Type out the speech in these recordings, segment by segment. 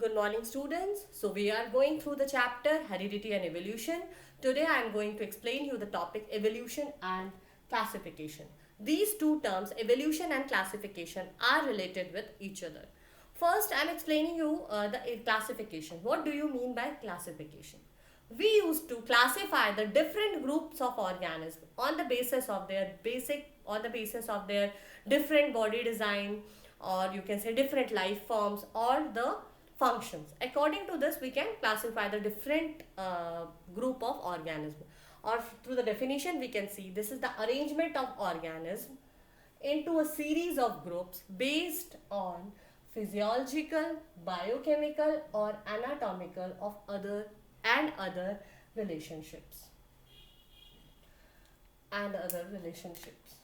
Good morning, students. So we are going through the chapter Heredity and Evolution. Today I am going to explain you the topic evolution and classification. These two terms, evolution and classification, are related with each other. First, I am explaining you the classification. What do you mean by classification? We used to classify the different groups of organisms on the basis of their different body design, or you can say different life forms or the functions. According to this, we can classify the different group of organisms. Or through the definition, we can see this is the arrangement of organisms into a series of groups based on physiological, biochemical, or anatomical of other relationships and other relationships.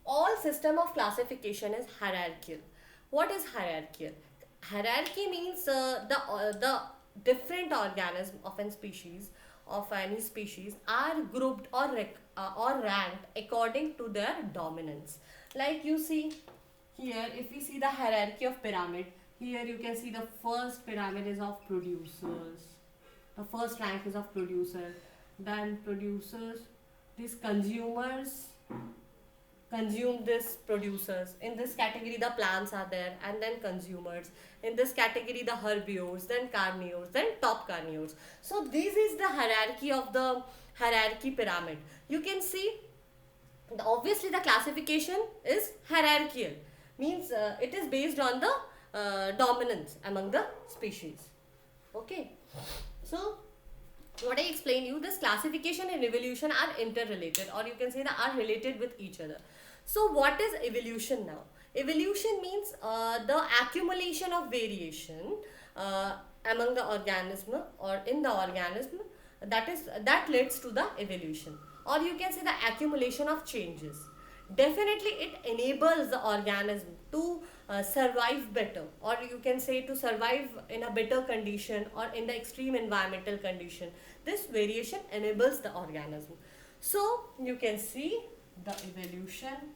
All system of classification is hierarchical. What is hierarchical? Hierarchy means the different organism of any species are grouped or ranked according to their dominance. Like you see here, if we see the hierarchy of pyramid, here you can see the first pyramid is of producers. The first rank is of producer, then producers, these consumers consume this producers. In this category the plants are there, and then consumers. In this category the herbivores, then carnivores, then top carnivores. So this is the hierarchy of the hierarchy pyramid. You can see obviously the classification is hierarchical, means it is based on the dominance among the species. Okay, so what I explained you, this classification and evolution are interrelated, or you can say they are related with each other. So what is evolution now? Evolution means the accumulation of variation among the organism or in the organism, that leads to the evolution, or you can say the accumulation of changes. Definitely it enables the organism to survive better, or you can say to survive in a better condition or in the extreme environmental condition. This variation enables the organism. So you can see the evolution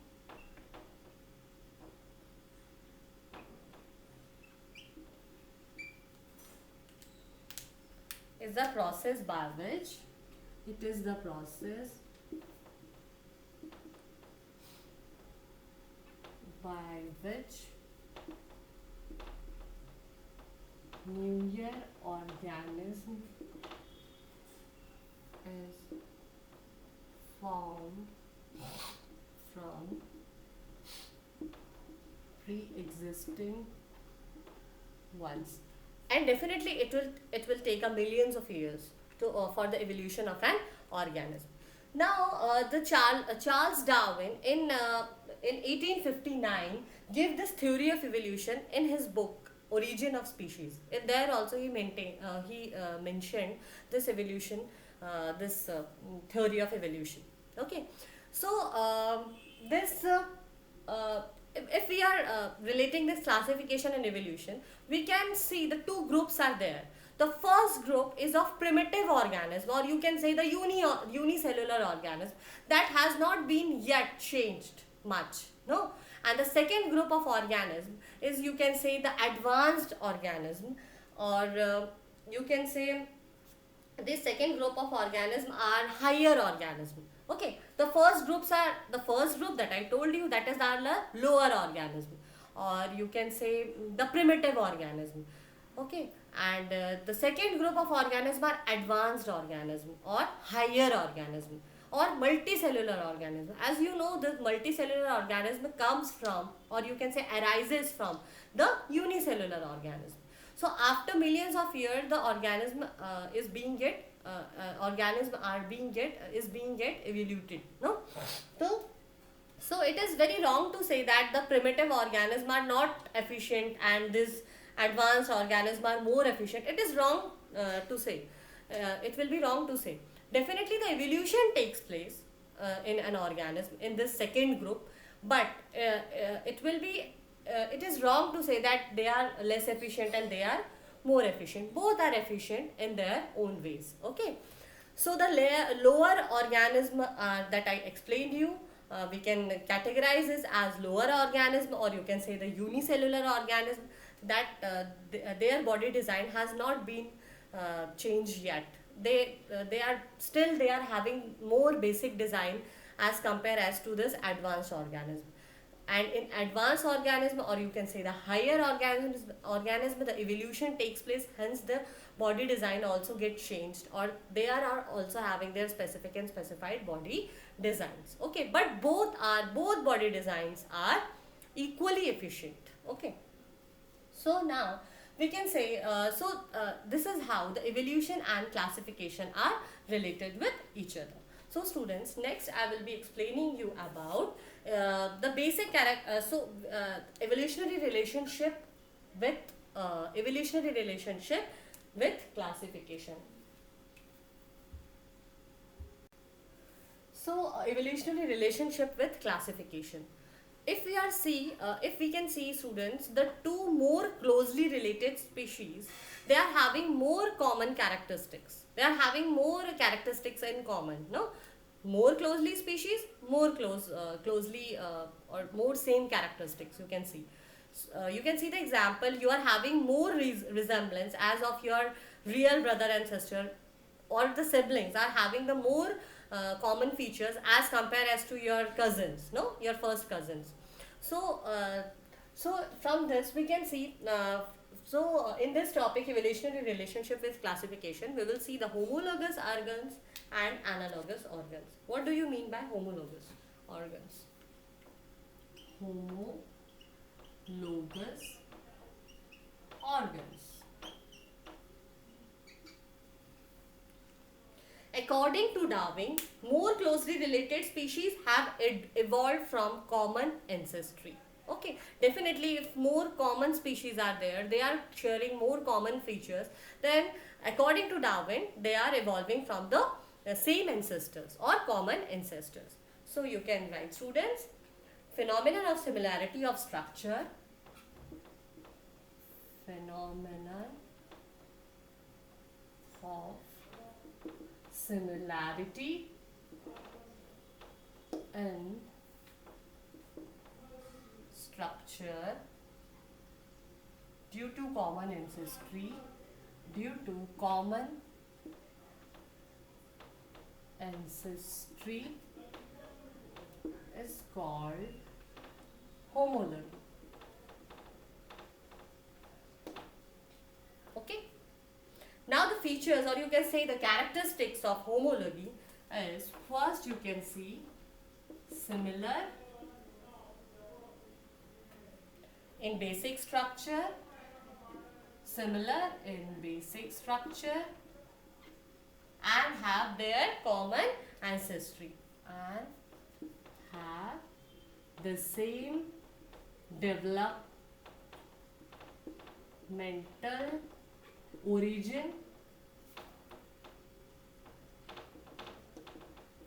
is the process by which it is the process by which newer organism is formed from pre-existing ones. And definitely it will take a millions of years to for the evolution of an organism. Now the Charles Darwin in 1859 gave this theory of evolution in his book Origin of Species. In there also he mentioned this evolution, this theory of evolution. Okay, so this if we are relating this classification and evolution, we can see the two groups are there. The first group is of primitive organism, or you can say the unicellular organism that has not been yet changed much, no. And the second group of organism is, you can say, the advanced organism, or you can say this second group of organism are higher organism. Okay, the first group that I told you, that is the lower organism, or you can say the primitive organism. Okay, and the second group of organism are advanced organism or higher organism or multicellular organism. As you know, this multicellular organism comes from, or you can say arises from, the unicellular organism. So after millions of years, the organism is being get organism are being get is being get evoluted, no. So it is very wrong to say that the primitive organisms are not efficient and this advanced organisms are more efficient. It is wrong to say. It will be wrong to say. Definitely the evolution takes place in an organism in this second group, but it is wrong to say that they are less efficient and they are more efficient. Both are efficient in their own ways. Okay, so the lower organism that I explained you, we can categorize this as lower organism, or you can say the unicellular organism. that their body design has not been changed yet. They are having more basic design as compared as to this advanced organism. And in advanced organism, or you can say the higher organism, the evolution takes place, hence the body design also gets changed, or they are also having their specific and specified body designs. Okay, but both body designs are equally efficient. Okay, so now we can say, this is how the evolution and classification are related with each other. So students, next I will be explaining you about the basic with evolutionary relationship with classification. So evolutionary relationship with classification. If we can see students, the two more closely related species, they are having more common characteristics. They are having more characteristics in common. No, more closely species, closely or more same characteristics. You can see the example. You are having more resemblance as of your real brother and sister, or the siblings are having the more common features as compared as to your cousins, no, your first cousins. So uh, so from this we can see, in this topic, evolutionary relationship with classification, we will see the homologous organs and analogous organs. What do you mean by homologous organs? Homologous organs. According to Darwin, more closely related species have evolved from common ancestry. Okay, definitely, if more common species are there, they are sharing more common features, then according to Darwin, they are evolving from the same ancestors or common ancestors. So you can write, students, phenomenon of similarity of structure, phenomenon of similarity in structure due to common ancestry is called homology. Okay, now the features, or you can say the characteristics of homology is, first you can see similar in basic structure, and have their common ancestry, and have the same developmental origin,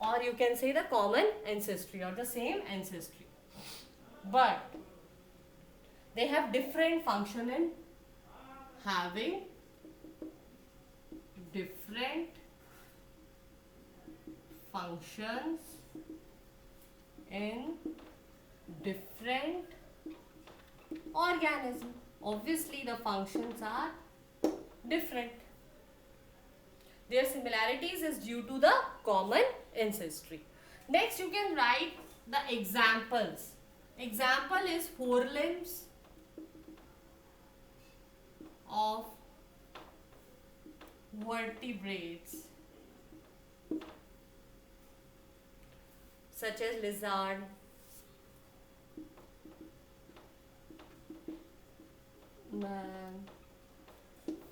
or you can say the common ancestry or the same ancestry, but they have different function in having different functions in different organism. Obviously the functions are different. Their similarities is due to the common ancestry. Next you can write the examples. Example is forelimbs of vertebrates such as lizard, man,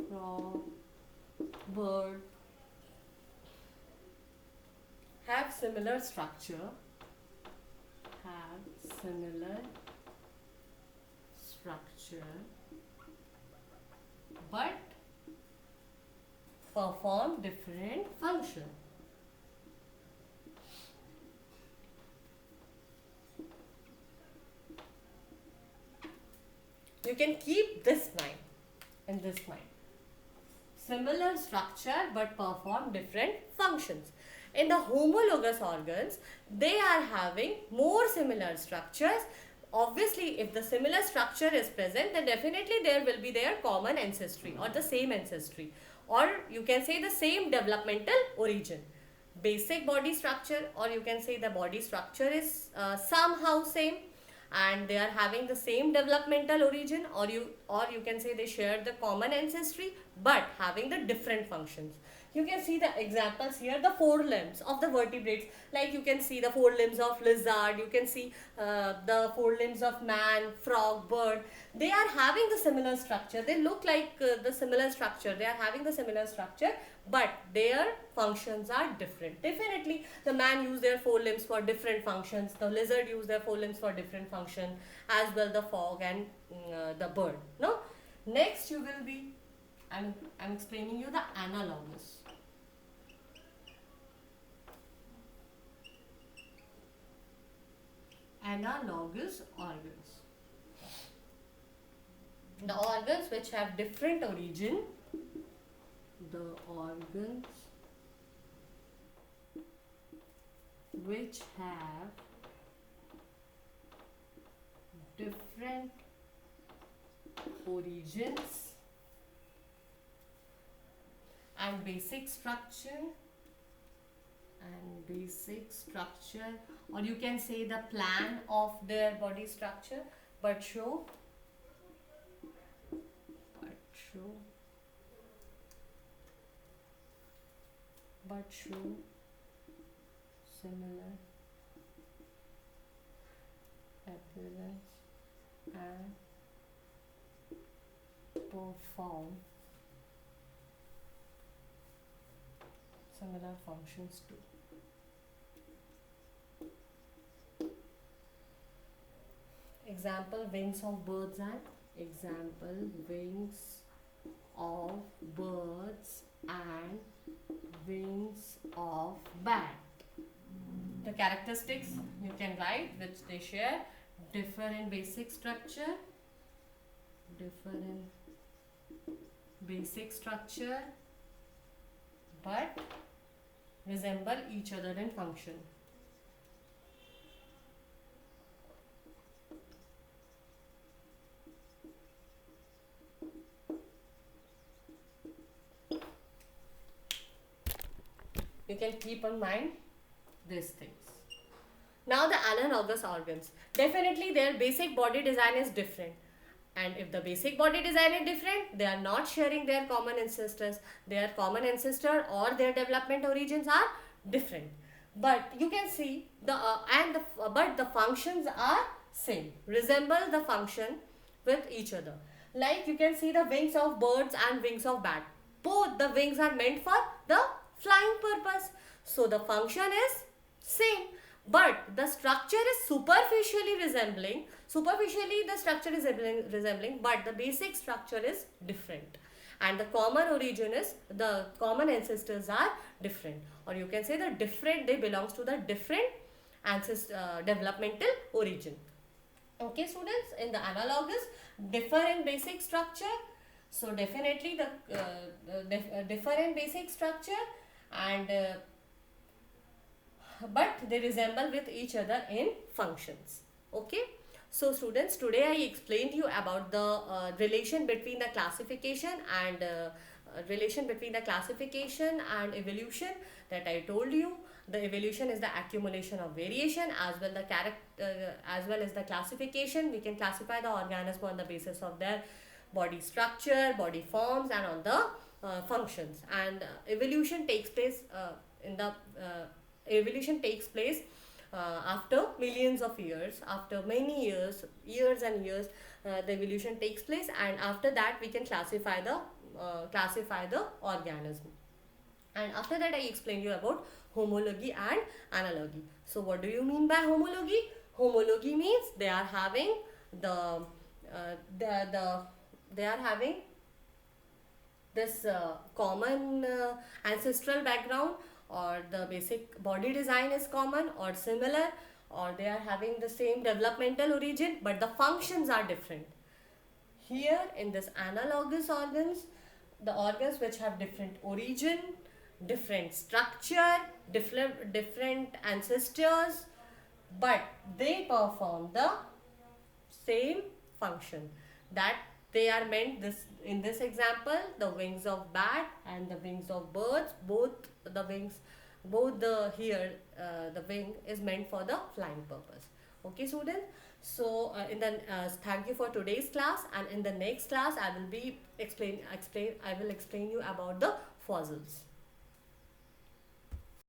frog, bird, have similar structure, but perform different function. You can keep this in this mind. Similar structure but perform different functions. In the homologous organs, they are having more similar structures obviously if the similar structure is present, then definitely there will be their common ancestry or the same ancestry, or you can say the same developmental origin. Basic body structure, or you can say the body structure is somehow same, and they are having the same developmental origin, or you can say they share the common ancestry but having the different functions. You can see the examples here, the four limbs of the vertebrates, like you can see the four limbs of lizard, you can see the four limbs of man, frog, bird. They are having the similar structure, they look like the similar structure, they are having the similar structure, but their functions are different. Definitely the man use their four limbs for different functions, the lizard use their four limbs for different function, as well the frog and the bird. No, next you will be, I'm explaining you the analogous. Analogous organs. The organs which have different origin, the organs which have different origins and basic structure, or you can say the plan of their body structure, but show similar appearance and perform similar functions too. Example, wings of birds and wings of bat. The characteristics you can write which they share: differ in basic structure, but resemble each other in function. You can keep in mind these things. Now the analogous organs. Definitely their basic body design is different. And if the basic body design is different, they are not sharing their common ancestors. Their common ancestor or their development origins are different. But you can see but the functions are same. Resemble the function with each other. Like you can see the wings of birds and wings of bat. Both the wings are meant for the flying purpose. So the function is same, but the structure is superficially the structure is resembling, but the basic structure is different, and the common ancestors are different, or you can say they belongs to the different developmental origin. Okay students, in the analogous, differ in basic structure. So definitely the differ in basic structure, and but they resemble with each other in functions. Okay, so students, today I explained you about the relation between the classification and evolution that I told you. The evolution is the accumulation of variation, as well as the classification. We can classify the organism on the basis of their body structure, body forms, and on the functions. And evolution takes place after millions of years, after many years and years. The evolution takes place, and after that we can classify the organism. And after that I explained you about homology and analogy. So what do you mean by homology? Homology means they are having this common ancestral background, or the basic body design is common or similar, or they are having the same developmental origin, but the functions are different. Here in this analogous organs, the organs which have different origin, different structure, different ancestors, but they perform the same function, that they are meant, this in this example, the wings of bat and the wings of birds, both the wings, both the here the wing is meant for the flying purpose. Okay, students. So in the thank you for today's class, and in the next class I will be explain I will explain you about the fossils.